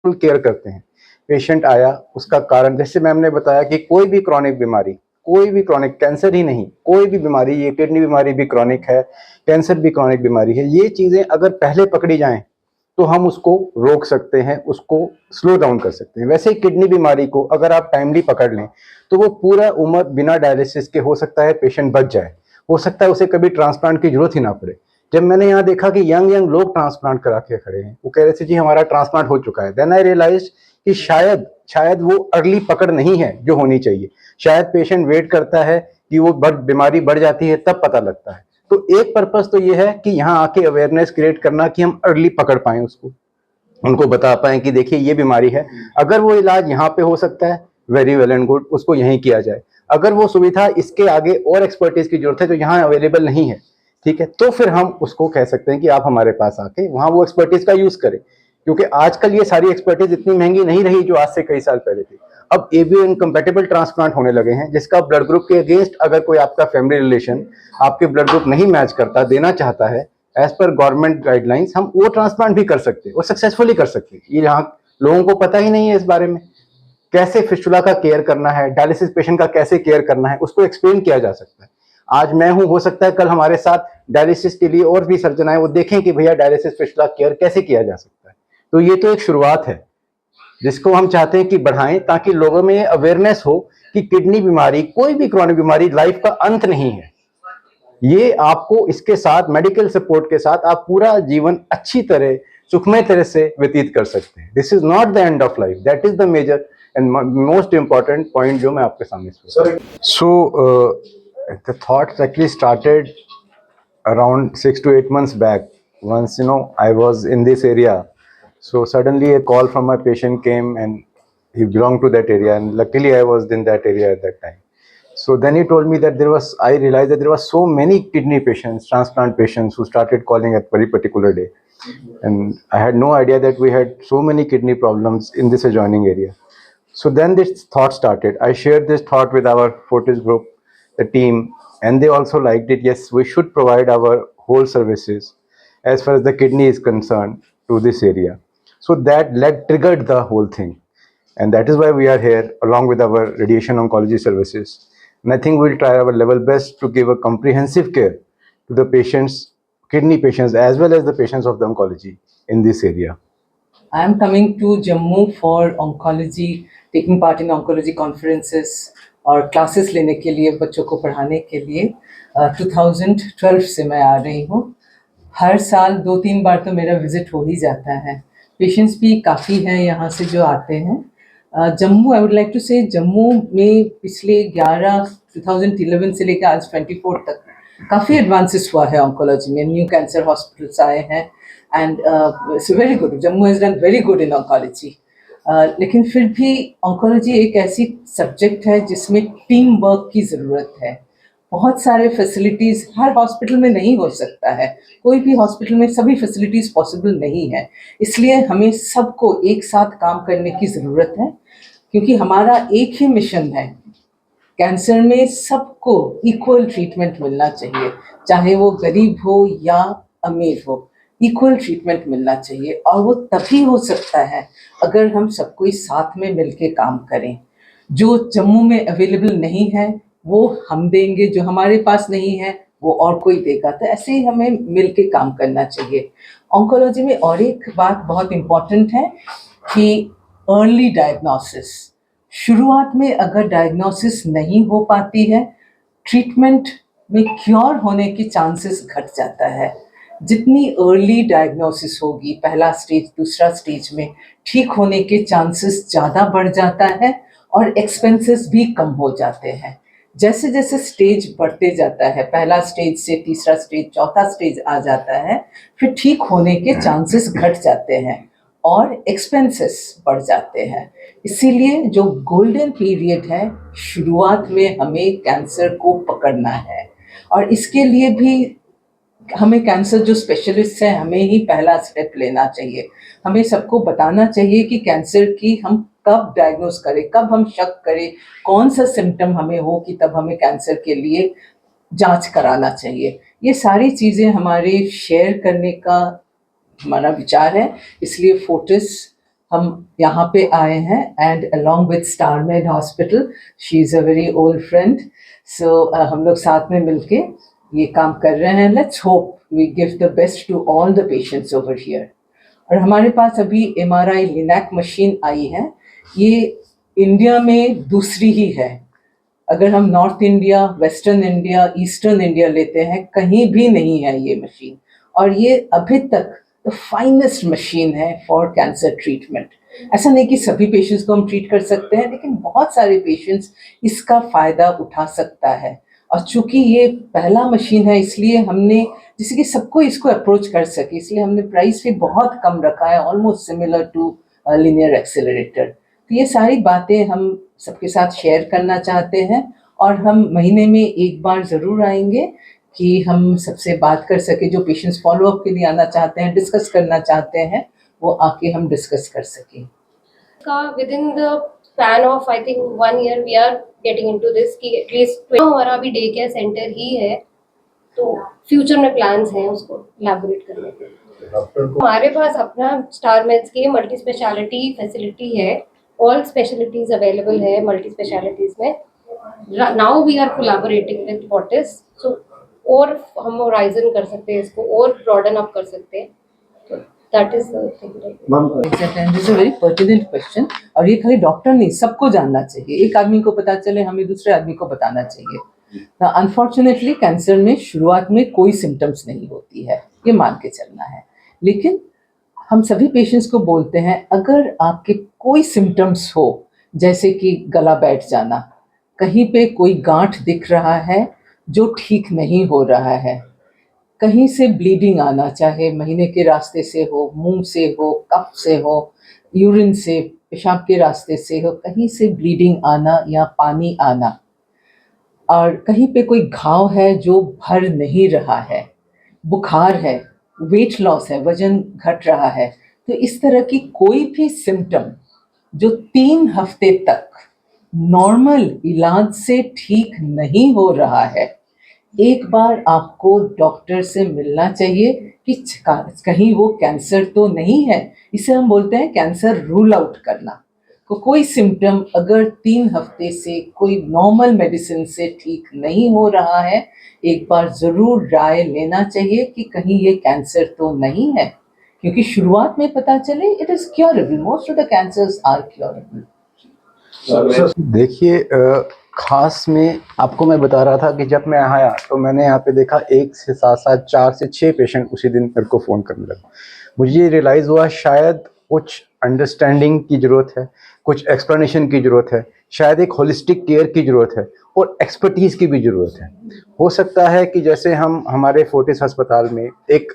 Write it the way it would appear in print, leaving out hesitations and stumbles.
Care करते हैं। Patient आया, उसका कारण जैसे मैम ने बताया कि कोई भी क्रॉनिक बीमारी, कोई भी क्रॉनिक, कैंसर ही नहीं, कोई भी बीमारी, ये किडनी बीमारी भी क्रॉनिक है, कैंसर भी क्रॉनिक बीमारी है, ये चीजें अगर पहले पकड़ी जाएं तो हम उसको रोक सकते हैं, उसको स्लो डाउन कर सकते हैं। वैसे ही किडनी बीमारी को अगर आप टाइमली पकड़ लें तो वो पूरा उम्र बिना डायलिसिस के हो सकता है पेशेंट बच जाए, हो सकता है उसे कभी ट्रांसप्लांट की जरूरत ही ना पड़े। जब मैंने यहाँ देखा कि यंग यंग लोग ट्रांसप्लांट करा के खड़े हैं, वो कह रहे थे जी हमारा ट्रांसप्लांट हो चुका है, देन आई रियलाइज कि शायद वो अर्ली पकड़ नहीं है जो होनी चाहिए। शायद पेशेंट वेट करता है कि वो बीमारी बढ़ जाती है तब पता लगता है। तो एक पर्पस तो ये है कि यहाँ आके अवेयरनेस क्रिएट करना कि हम अर्ली पकड़ पाएं उसको, उनको बता पाएं कि देखिए ये बीमारी है, अगर वो इलाज यहाँ पे हो सकता है वेरी वेल एंड गुड, उसको यहीं किया जाए। अगर वो सुविधा इसके आगे और एक्सपर्टीज की जरूरत है जो यहाँ अवेलेबल नहीं है, ठीक है, तो फिर हम उसको कह सकते हैं कि आप हमारे पास आके वहाँ वो एक्सपर्टीज का यूज करें, क्योंकि आजकल ये सारी एक्सपर्टीज इतनी महंगी नहीं रही जो आज से कई साल पहले थी। अब एबीओ इनकम्पेटेबल ट्रांसप्लांट होने लगे हैं, जिसका ब्लड ग्रुप के अगेंस्ट अगर कोई आपका फैमिली रिलेशन आपके ब्लड ग्रुप नहीं मैच करता, देना चाहता है एज पर गवर्नमेंट गाइडलाइंस, हम वो ट्रांसप्लांट भी कर सकते हैं और सक्सेसफुली कर सकते हैं। ये यहाँ लोगों को पता ही नहीं है इस बारे में, कैसे फिस्टुला का केयर करना है, डायलिसिस पेशेंट का कैसे केयर करना है, उसको एक्सप्लेन किया जा सकता है। आज मैं हूं, हो सकता है कल हमारे साथ डायलिसिस के लिए और भी सर्जन आए, वो देखें कि भैया डायलिसिस फिस्टुला केयर कैसे किया जा सकता है। तो ये तो एक शुरुआत है जिसको हम चाहते हैं कि बढ़ाएं, ताकि लोगों में अवेयरनेस हो कि किडनी बीमारी, कोई भी क्रॉनिक बीमारी लाइफ का अंत नहीं है। ये आपको इसके साथ मेडिकल सपोर्ट के साथ आप पूरा जीवन अच्छी तरह सुखमय तरह से व्यतीत कर सकते हैं। This is not the end of life, that is the major and most important point जो मैं आपके सामने so the thoughts actually started around 6 to 8 months back. Once I was in this area, so suddenly a call from my patient came and he belonged to that area, and luckily I was in that area at that time. So then he told me that I realized that there was so many kidney patients, transplant patients who started calling at very particular day. And I had no idea that we had so many kidney problems in this adjoining area. So then this thought started. I shared this thought with our Fortis group, the team, and they also liked it. Yes, we should provide our whole services as far as the kidney is concerned to this area. So that triggered the whole thing. And that is why we are here along with our radiation oncology services. And I think we'll try our level best to give a comprehensive care to the patients, kidney patients, as well as the patients of the oncology in this area. I am coming to Jammu for oncology, taking part in oncology conferences और classes लेने के लिए, बच्चों को पढ़ाने के लिए 2012 से मैं आ रही हूँ। हर साल 2-3 बार तो मेरा विजिट हो ही जाता है। पेशेंट्स भी काफ़ी हैं यहाँ से जो आते हैं। Jammu, I would like to say, Jammu में पिछले 2011 से लेकर आज 24 तक काफ़ी एडवांसेस हुआ है ऑन्कोलॉजी में। न्यू कैंसर हॉस्पिटल्स आए हैं and it's very good. Jammu has done very good in oncology. लेकिन फिर भी ऑन्कोलॉजी एक ऐसी सब्जेक्ट है जिसमें टीम वर्क की ज़रूरत है। बहुत सारे फैसिलिटीज़ हर हॉस्पिटल में नहीं हो सकता है, कोई भी हॉस्पिटल में सभी फैसिलिटीज़ पॉसिबल नहीं है। इसलिए हमें सबको एक साथ काम करने की ज़रूरत है, क्योंकि हमारा एक ही मिशन है, कैंसर में सबको इक्वल ट्रीटमेंट मिलना चाहिए, चाहे वो गरीब हो या अमीर हो, इक्वल ट्रीटमेंट मिलना चाहिए। और वो तभी हो सकता है अगर हम सबको इस साथ में मिलके काम करें। जो जम्मू में अवेलेबल नहीं है वो हम देंगे, जो हमारे पास नहीं है वो और कोई देगा। तो ऐसे ही हमें मिलके काम करना चाहिए। ऑन्कोलॉजी में और एक बात बहुत इम्पॉर्टेंट है कि अर्ली डायग्नोसिस। शुरुआत में अगर डायग्नोसिस नहीं हो पाती है, ट्रीटमेंट में क्योर होने की चांसेस घट जाता है। जितनी अर्ली डायग्नोसिस होगी, पहला स्टेज, दूसरा स्टेज में, ठीक होने के चांसेस ज़्यादा बढ़ जाता है और एक्सपेंसेस भी कम हो जाते हैं। जैसे जैसे स्टेज बढ़ते जाता है, पहला स्टेज से तीसरा स्टेज, चौथा स्टेज आ जाता है, फिर ठीक होने के चांसेस घट जाते हैं और एक्सपेंसेस बढ़ जाते हैं। इसीलिए जो गोल्डन पीरियड है, शुरुआत में हमें कैंसर को पकड़ना है। और इसके लिए भी हमें कैंसर जो स्पेशलिस्ट हैं, हमें ही पहला स्टेप लेना चाहिए। हमें सबको बताना चाहिए कि कैंसर की हम कब डायग्नोस करें, कब हम शक करें, कौन सा सिम्टम हमें हो कि तब हमें कैंसर के लिए जांच कराना चाहिए। ये सारी चीज़ें हमारे शेयर करने का हमारा विचार है। इसलिए फोर्टिस हम यहाँ पे आए हैं and along with Starmed hospital, she is a very old friend, so हम लोग साथ में मिलके ये काम कर रहे हैं. Let's hope we give the best to all the patients over here. और हमारे पास अभी MRI लिनैक मशीन आई है. ये इंडिया में दूसरी ही है. अगर हम north India, western India, eastern India लेते हैं, कहीं भी नहीं है ये मशीन. और ये अभी तक द फाइनेस्ट मशीन है फॉर कैंसर ट्रीटमेंट. ऐसा नहीं कि सभी पेशेंट्स को हम ट्रीट कर सकते हैं, लेकिन बहुत सारे पेशेंट्स इसका फ़ायदा उठा सकता है. और चूंकि ये पहला मशीन है, इसलिए हमने, जिससे कि सबको इसको अप्रोच कर सके, इसलिए हमने प्राइस भी बहुत कम रखा है, almost similar to linear accelerator. तो ये सारी बातें हम सबके साथ शेयर करना चाहते हैं. और हम महीने में एक बार ज़रूर आएंगे कि हम सबसे बात कर सके. जो पेशेंट्स फॉलोअप के लिए आना चाहते हैं, डिस्कस करना चाहते हैं, वो आके हम डिस्कस कर सकें. within the span of I think 1 year we are getting into this कि at least हमारा अभी डे केयर सेंटर ही है, तो फ्यूचर में प्लान्स हैं उसको इलैबोरेट करने के. हमारे पास अपना स्टार मेड्स के मल्टी स्पेशलिटी फैसिलिटी है, ऑल स्पेशलिटीज अवेलेबल है मल्टी स्पेशलिटीज में. Now we are collaborating with Fortis, so और हम होराइजन कर सकते हैं इसको, और ब्रॉडन अप कर सकते हैं. That is the thing. This is a very pertinent question. और ये खाली डॉक्टर नहीं, सबको जानना चाहिए. एक आदमी को पता चले, हमें दूसरे आदमी को बताना चाहिए. अनफॉर्चुनेटली कैंसर में शुरुआत में कोई सिम्टम्स नहीं होती है, ये मान के चलना है. लेकिन हम सभी पेशेंट्स को बोलते हैं, अगर आपके कोई सिम्टम्स हो, जैसे कि गला बैठ जाना, कहीं पे कोई गांठ दिख रहा है जो ठीक नहीं हो रहा है, कहीं से ब्लीडिंग आना, चाहे महीने के रास्ते से हो, मुंह से हो, कफ से हो, यूरिन से, पेशाब के रास्ते से हो, कहीं से ब्लीडिंग आना या पानी आना, और कहीं पे कोई घाव है जो भर नहीं रहा है, बुखार है, वेट लॉस है, वजन घट रहा है, तो इस तरह की कोई भी सिम्टम जो 3 हफ्ते तक नॉर्मल इलाज से ठीक नहीं हो रहा है, एक बार आपको डॉक्टर से मिलना चाहिए कि कहीं वो कैंसर तो नहीं है. इसे हम बोलते हैं कैंसर रूल आउट करना. तो कोई सिम्टम अगर 3 हफ्ते से कोई नॉर्मल मेडिसिन से ठीक नहीं हो रहा है, एक बार ज़रूर राय लेना चाहिए कि कहीं ये कैंसर तो नहीं है. क्योंकि शुरुआत में पता चले, it is curable. Most of the cancers are curable. देखिए, खास में आपको मैं बता रहा था कि जब मैं आया तो मैंने यहाँ पे देखा 1 से 7 4 से 6 पेशेंट उसी दिन मेरे को फ़ोन करने लगा. मुझे रियलाइज़ हुआ शायद कुछ अंडरस्टैंडिंग की ज़रूरत है, कुछ एक्सप्लेनेशन की ज़रूरत है, शायद एक होलिस्टिक केयर की ज़रूरत है, और एक्सपर्टीज़ की भी ज़रूरत है. हो सकता है कि जैसे हम हमारे फोर्टिस अस्पताल में एक